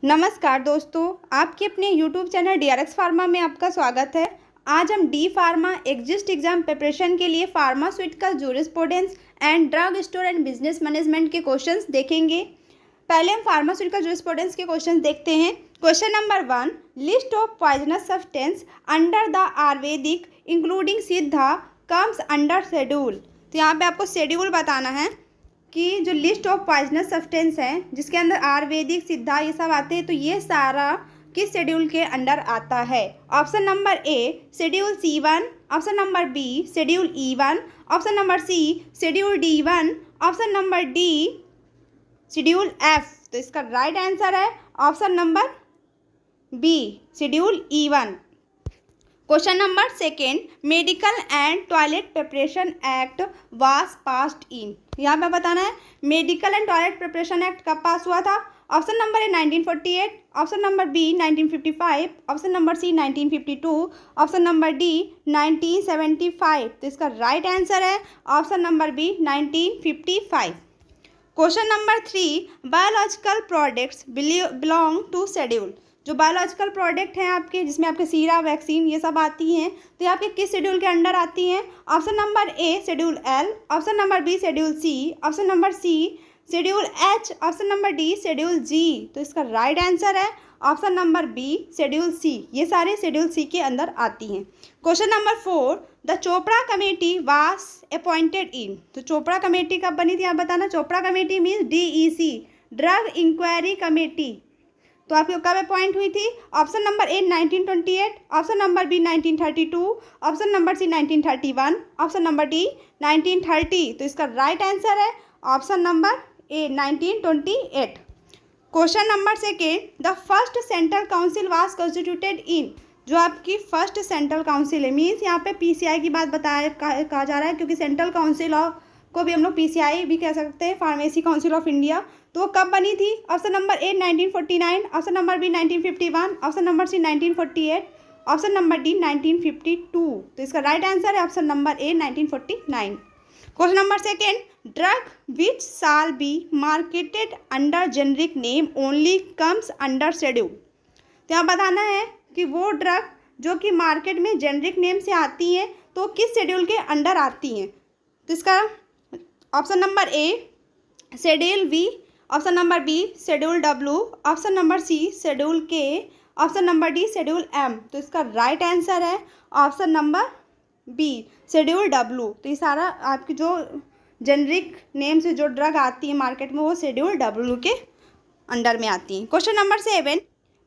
नमस्कार दोस्तों, आपके अपने यूट्यूब चैनल डीआरएक्स फार्मा में आपका स्वागत है। आज हम D pharma exist exam preparation के लिए pharmaceutical jurisprudence and drug store and business management के क्वेश्चंस देखेंगे। पहले हम फार्मास्यूटिकल जूरिस्प्रूडेंस के क्वेश्चंस देखते हैं। Question number 1, list of poisonous substance under the Ayurvedic including सिद्धा कम्स अंडर शेड्यूल। तो यहाँ पे आपको शेड्यूल बताना है कि जो लिस्ट ऑफ पॉइजनस सब्सटेंस है जिसके अंदर आयुर्वेदिक सिद्धा ये सब आते हैं, तो ये सारा किस शेड्यूल के अंडर आता है। Option number A schedule C1, option number B schedule E1, option number C schedule D1, option number D schedule F। तो इसका राइट आंसर है option number B schedule E1। Question number 2, medical and toilet preparation act was passed in. यहाँ पे बताना है medical and toilet preparation act कब pass हुआ था। Option number A 1948, option number B 1955, option number C 1952, option number D 1975। तो इसका right answer है option number B 1955। Question number 3, biological products belong to schedule. जो बायोलॉजिकल प्रोडक्ट हैं आपके, जिसमें आपके सीरा वैक्सीन ये सब आती हैं, तो ये आपके किस शेड्यूल के अंडर आती हैं। Option number A schedule L, option number B schedule C, option number C schedule H, option number D schedule G। तो इसका राइट आंसर है option number B schedule C। ये सारे शेड्यूल C के अंदर आती हैं। Question number 4, the Chopra committee was appointed in. तो चोपड़ा कमेटी कब बनी थी आप बताना। Chopra committee means DEC, drug inquiry committee. तो आपकी कब अपॉइंट हुई थी। Option number A 1928, option number B 1932, option number C 1931, option number D 1930। तो इसका राइट आंसर है option number A 1928। Question number 2, the first central council was constituted in. जो आपकी फर्स्ट सेंट्रल काउंसिल है, मीन्स यहाँ पे PCI की बात कहा जा रहा है, क्योंकि सेंट्रल काउंसिल को भी हम लोग PCI भी कह सकते हैं, फार्मेसी काउंसिल ऑफ इंडिया। तो वो कब बनी थी। Option number A 1949, option number B 1951, option number C 1948, option number D 1952। तो इसका राइट आंसर है option number A 1949। Question number 2, drug which shall be marketed under generic name only comes under schedule. तो यहाँ बताना है कि वो drug जो कि मार्केट में जेनरिक नेम से आती हैं, तो किस शेड्यूल के अंडर आती हैं। तो इसका option number A schedule B, option number B schedule W, option number C schedule K, option number D schedule M। तो इसका राइट आंसर है option number B schedule W। तो ये सारा आपकी जो जेनरिक नेम से जो ड्रग आती है मार्केट में, वो शेड्यूल W के अंडर में आती हैं। Question number 7,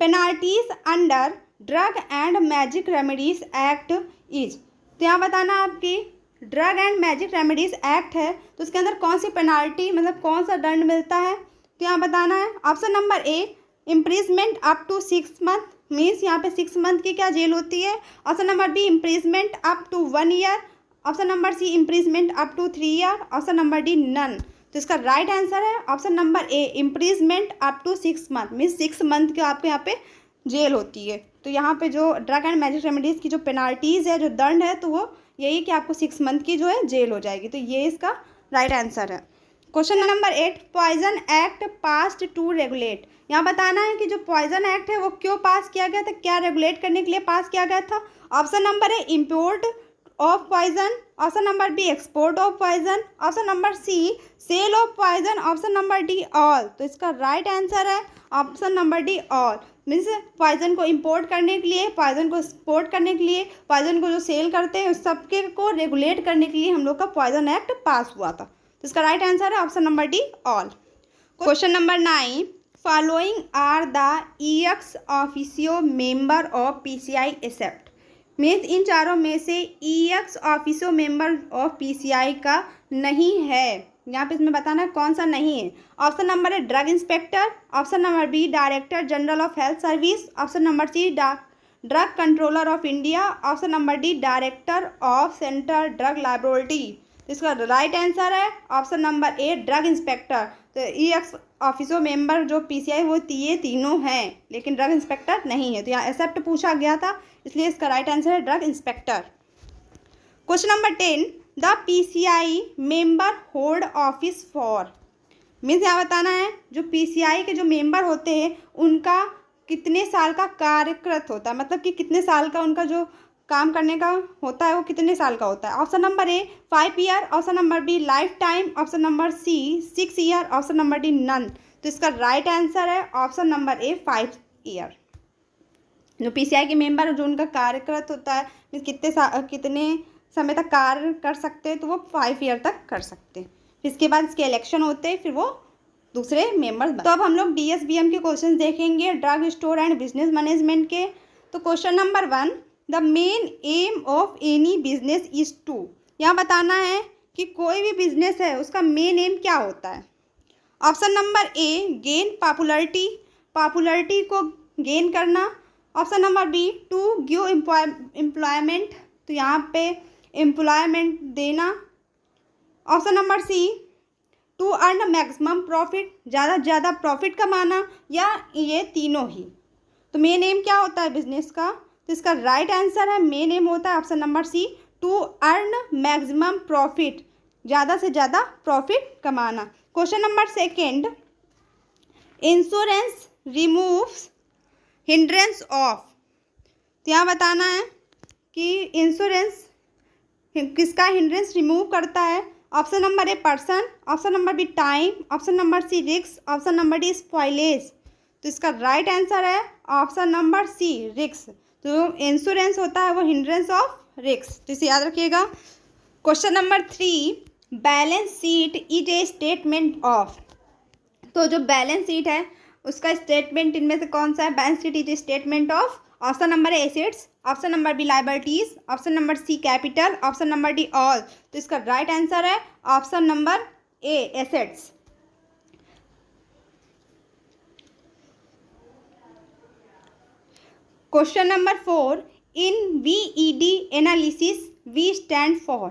penalties under drug and magic remedies act is. तो यहाँ बताना आपकी drug and magic remedies act है, तो उसके अंदर कौन सी पेनाल्टी मतलब कौन सा दंड मिलता है। तो यहाँ बताना है option number A imprisonment up to 6 month, means यहाँ पे 6 मंथ की क्या जेल होती है। Option number B imprisonment up to 1 year, option number C imprisonment up to 3 year, option number D none. तो इसका राइट आंसर है option number A imprisonment up to 6 month, means 6 month की आपको यहाँ पे जेल होती है। तो यहाँ पे जो ड्रग एंड मैजिक रेमेडीज़ की जो पेनाल्टीज़ है, जो दंड है, तो वो यही कि आपको 6 मंथ की जो है जेल हो जाएगी। तो ये इसका राइट आंसर है। Question number 8, poison act passed to regulate. यहाँ बताना है कि जो पॉइजन एक्ट है वो क्यों पास किया गया था, क्या रेगुलेट करने के लिए पास किया गया था। Option number A import of poison, option number B export of poison, option number C sale of poison, option number D all. तो इसका राइट आंसर है option number D all. Means poison को इंपोर्ट करने के लिए, poison को export करने के लिए, पॉइजन को जो सेल करते हैं उस सबके को रेगुलेट करने के लिए हम लोग का पॉइजन एक्ट पास हुआ था। तो इसका राइट आंसर है option number D all. Question number 9, following are the EX officio member of PCI except. Means इन चारों में से EX officio member of PCI का नहीं है। यहाँ पे इसमें बताना है कौन सा नहीं है। ऑप्शन नंबर है drug inspector, option number B director general of health service, option number C drug controller of India, option number D director of central drug laboratory. तो इसका राइट आंसर है option number A drug inspector. तो EX officio member जो PCI वो ये तीनों हैं, लेकिन ड्रग इंस्पेक्टर नहीं है। तो यहाँ एक्सेप्ट पूछा गया था, इसलिए इसका राइट आंसर है drug inspector. Question number 10, the PCI member hold office for. Means यहाँ बताना है जो पीसीआई के जो मेंबर होते हैं उनका कितने साल का कार्यकृत होता है, मतलब कि कितने साल का उनका जो काम करने का होता है वो कितने साल का होता है। Option number A 5 year, option number B life time, option number C 6 year, option number D none. तो इसका राइट आंसर है ऑप्शन नंबर ए 5 ईयर। जो पीसीआई के मेंबर जो उनका कार्यकृत होता है मीन्स कितने समय तक कार्य कर सकते हैं, तो वो 5 ईयर तक कर सकते हैं। इसके बाद इसके इलेक्शन होते हैं, फिर वो दूसरे मेंबर्स। तो अब हम लोग डीएसबीएम के क्वेश्चन देखेंगे, drug store and business management के। तो question number 1, the main aim of any business is to. यहाँ बताना है कि कोई भी बिजनेस है उसका मेन एम क्या होता है। Option number A gain popularity, popularity को गेन करना। Option number B to give employment, तो यहाँ पे एम्प्लॉयमेंट देना। Option number C to earn maximum profit, ज़्यादा से ज़्यादा प्रॉफिट कमाना, या ये तीनों ही। तो मेन एम क्या होता है बिजनेस का, तो इसका राइट आंसर है मेन एम होता है option number C to earn maximum profit, ज़्यादा से ज़्यादा प्रॉफिट कमाना। Question number 2, insurance removes hindrance of. तो यहाँ बताना है कि इंश्योरेंस किसका हिंड्रेंस रिमूव करता है। Option number A person, option number B time, option number C risk, option number D spoilage. तो इसका राइट आंसर है ऑप्शन नंबर सी रिस्क। तो इंश्योरेंस होता है वो हिंड्रेंस ऑफ रिस्क, तो इसे याद रखिएगा। Question number 3, balance sheet is a statement of. तो जो बैलेंस शीट है उसका स्टेटमेंट इनमें से कौन सा है। Balance sheet is a statement of option number A assets, option number B liabilities, option number C capital, option number D all. तो इसका राइट आंसर है option number A assets. Question number 4, in VED analysis we stand for.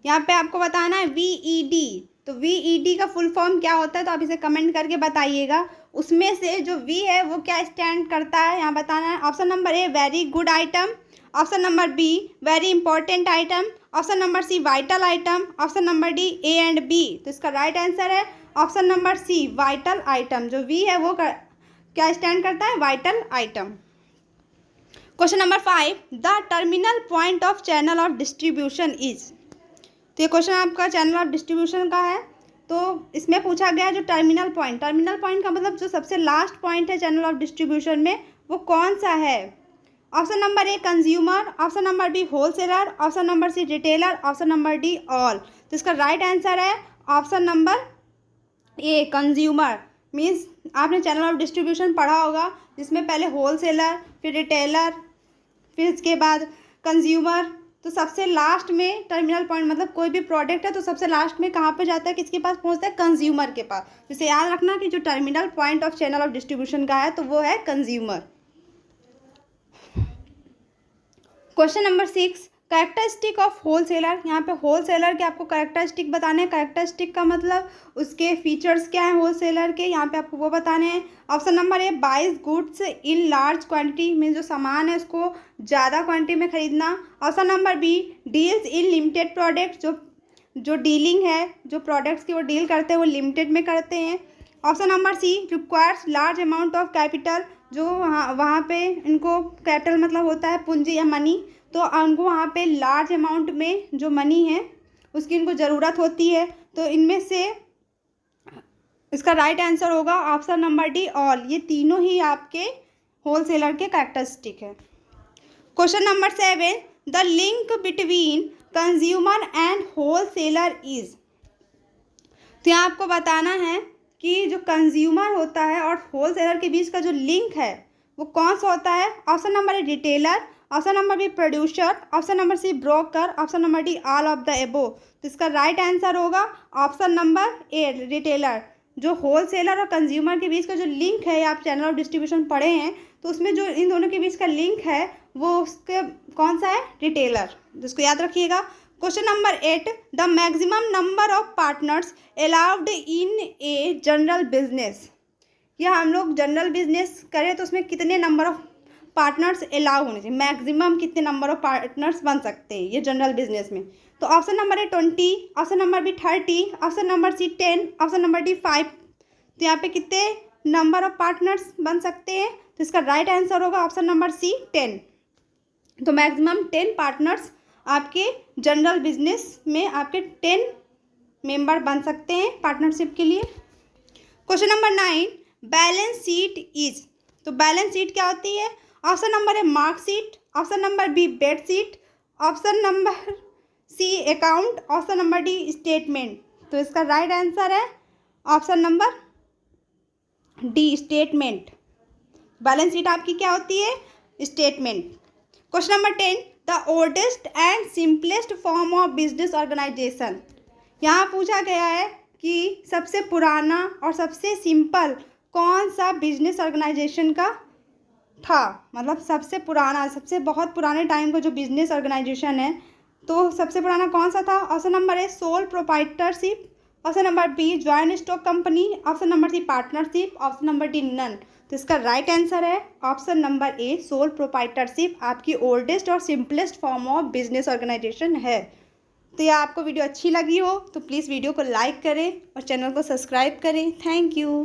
यहाँ पे आपको बताना है वीईडी, तो वीईडी का फुल फॉर्म क्या होता है, तो आप इसे कमेंट करके बताइएगा। उसमें से जो वी है वो क्या स्टैंड करता है, यहाँ बताना है। Option number A very good item, option number B very important item, option number C vital item, option number D A and B. तो इसका राइट आंसर है option number C vital item. जो V है वो क्या stand करता है, vital item. Question number 5, the terminal point of channel of distribution is. तो ये क्वेश्चन आपका चैनल ऑफ डिस्ट्रीब्यूशन का है। तो इसमें पूछा गया जो टर्मिनल पॉइंट का मतलब जो सबसे लास्ट पॉइंट है चैनल ऑफ डिस्ट्रीब्यूशन में वो कौन सा है। Option number A consumer, option number B wholesaler, option number C retailer, option number D all. तो इसका राइट आंसर है option number A consumer. Means आपने चैनल ऑफ डिस्ट्रीब्यूशन पढ़ा होगा जिसमें पहले होलसेलर, फिर रिटेलर, फिर इसके बाद कंज्यूमर। तो सबसे लास्ट में टर्मिनल पॉइंट मतलब कोई भी प्रोडक्ट है तो सबसे लास्ट में कहाँ पे जाता है, किसके पास पहुँचता है, कंज्यूमर के पास। इसे याद रखना कि जो terminal point of channel of distribution का है तो वो है consumer. Question number 6, characteristic of wholesaler. यहाँ पे होलसेलर के आपको कैरेक्टरिस्टिक बताने हैं। कैरेक्टरिस्टिक का मतलब उसके फीचर्स क्या हैं होलसेलर के, यहाँ पे आपको वो बताने हैं। Option number A buys goods in large quantity, mean जो सामान है उसको ज़्यादा क्वांटिटी में खरीदना। Option number B deals in limited products, जो डीलिंग है जो प्रोडक्ट्स की वो डील करते हैं वो लिमिटेड में करते हैं। Option number C requires large amount of capital, जो वहाँ पे इनको कैपिटल मतलब होता है पूंजी या मनी, तो उनको वहाँ पे लार्ज अमाउंट में जो मनी है उसकी इनको ज़रूरत होती है। तो इनमें से इसका राइट आंसर होगा ऑप्शन नंबर डी ऑल। ये तीनों ही आपके होलसेलर के कैरेक्टरिस्टिक है। Question number 7, the link between consumer and wholesaler is. तो यहाँ आपको बताना है कि जो कंज्यूमर होता है और होलसेलर के बीच का जो लिंक है वो कौन सा होता है। Option number A retailer, option number B producer, option number C broker, option number D all of the above. तो इसका राइट आंसर होगा ऑप्शन नंबर ए रिटेलर। जो होलसेलर और कंज्यूमर के बीच का जो लिंक है, आप चैनल ऑफ डिस्ट्रीब्यूशन पढ़े हैं तो उसमें जो इन दोनों के बीच का लिंक है वो उसके कौन सा है, रिटेलर, जिसको याद रखिएगा। Question number 8, the maximum number of partners allowed in a general business. या हम लोग जनरल बिजनेस करें तो उसमें कितने नंबर ऑफ पार्टनर्स अलाउ होने चाहिए, मैक्सिमम कितने नंबर ऑफ पार्टनर्स बन सकते हैं ये जनरल बिजनेस में। तो option number A 20, option number B 30, option number C 10, option number D 5 तो यहाँ पे कितने नंबर ऑफ पार्टनर्स बन सकते हैं? तो इसका राइट आंसर होगा ऑप्शन नंबर सी 10। तो मैक्सिमम 10 पार्टनर्स आपके जनरल बिजनेस में आपके 10 मेंबर बन सकते हैं पार्टनरशिप के लिए। Question number 9, balance sheet is. तो बैलेंस शीट क्या होती है? Option number A marksheet, option number B bed sheet, option number C account, option number D statement. तो इसका राइट आंसर है option number D statement. Balance sheet आपकी क्या होती है? Statement. Question number 10, the oldest and simplest form of business organisation. यहाँ पूछा गया है कि सबसे पुराना और सबसे सिंपल कौन सा बिजनेस ऑर्गेनाइजेशन का था, मतलब सबसे पुराना, सबसे बहुत पुराने टाइम का जो बिजनेस ऑर्गेनाइजेशन है, तो सबसे पुराना कौन सा था? Option number A sole proprietorship, option number B joint stock company, option number C partnership, option number D none. तो इसका राइट आंसर है option number A sole proprietorship आपकी ओल्डेस्ट और simplest form of business organisation है। तो यह आपको video अच्छी लगी हो तो प्लीज़ वीडियो को लाइक करें और चैनल को सब्सक्राइब करें। Thank you.